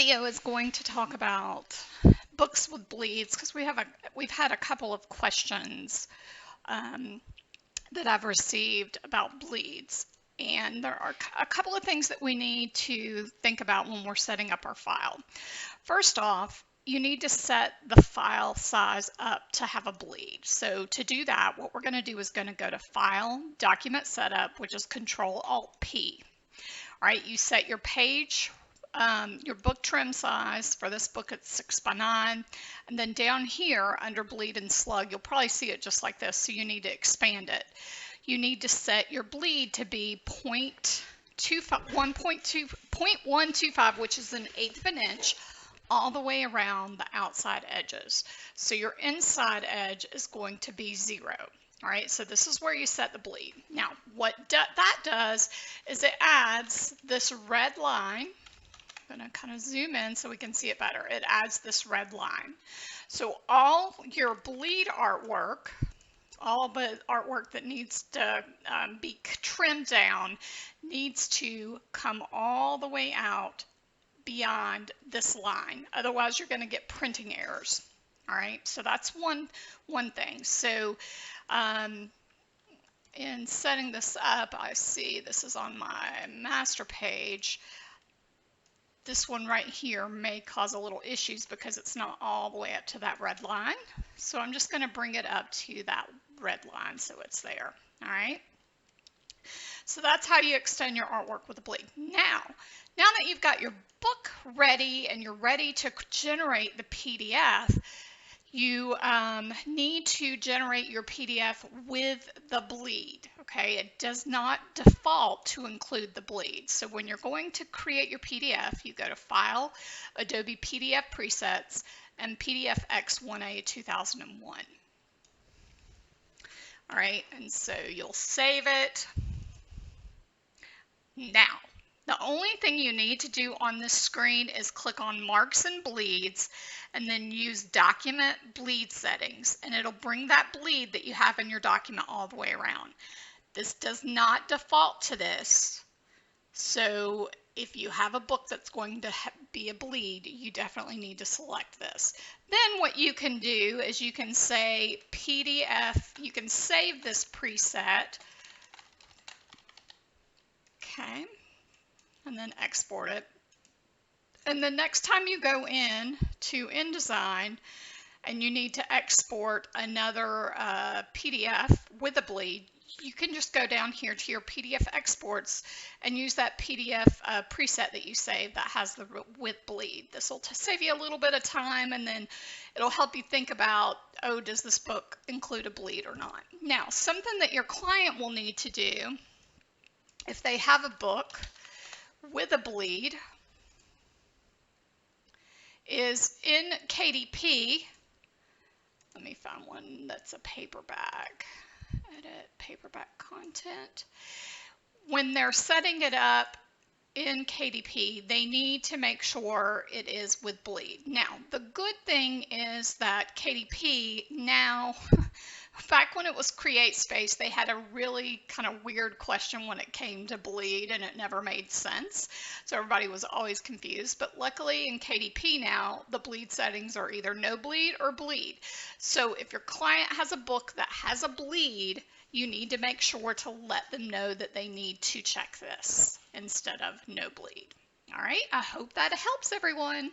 video is going to talk about books with bleeds because we've had a couple of questions that I've received about bleeds, and there are a couple of things that we need to think about when we're setting up our file. First off, you need to set the file size up to have a bleed. So to do that, what we're going to do is going to go to File, Document Setup, which is Control-Alt-P. All right, you set your page, your book trim size. For this book, it's 6x9. And then down here under bleed and slug, you'll probably see it just like this, so you need to expand it. You need to set your bleed to be 0.125, which is 1/8 of an inch, all the way around the outside edges. So your inside edge is going to be 0. All right, so this is where you set the bleed. Now, what that does is it adds this red line. I'm going to kind of zoom in so we can see it better. It adds this red line. So all your bleed artwork, all the artwork that needs to be trimmed down, needs to come all the way out beyond this line. Otherwise, you're going to get printing errors. All right, so that's one thing. So in setting this up, I see this is on my master page. This one right here may cause a little issues because it's not all the way up to that red line. So I'm just going to bring it up to that red line so it's there. All right. So that's how you extend your artwork with a bleed. Now that you've got your book ready and you're ready to generate the PDF, you need to generate your PDF with the bleed. Okay, it does not default to include the bleed. So when you're going to create your PDF, you go to File, Adobe PDF Presets, and PDFX1A 2001. All right, and so you'll save it. Now, the only thing you need to do on this screen is click on Marks and Bleeds and then use Document Bleed Settings, and it'll bring that bleed that you have in your document all the way around. This does not default to this, so if you have a book that's going to be a bleed, you definitely need to select this. Then what you can do is you can say PDF, you can save this preset, okay, and then export it. And the next time you go in to InDesign and you need to export another PDF with a bleed, you can just go down here to your PDF exports and use that PDF preset that you saved that has the with bleed. This will save you a little bit of time, and then it'll help you think about, oh, does this book include a bleed or not? Now, something that your client will need to do if they have a book with a bleed is in KDP. Let me find one that's a paperback. Edit paperback content. When they're setting it up in KDP, they need to make sure it is with bleed. Now, the good thing is that KDP now, back when it was CreateSpace, they had a really kind of weird question when it came to bleed, and it never made sense. So everybody was always confused. But luckily in KDP now, the bleed settings are either no bleed or bleed. So if your client has a book that has a bleed, you need to make sure to let them know that they need to check this instead of no bleed. All right, I hope that helps everyone.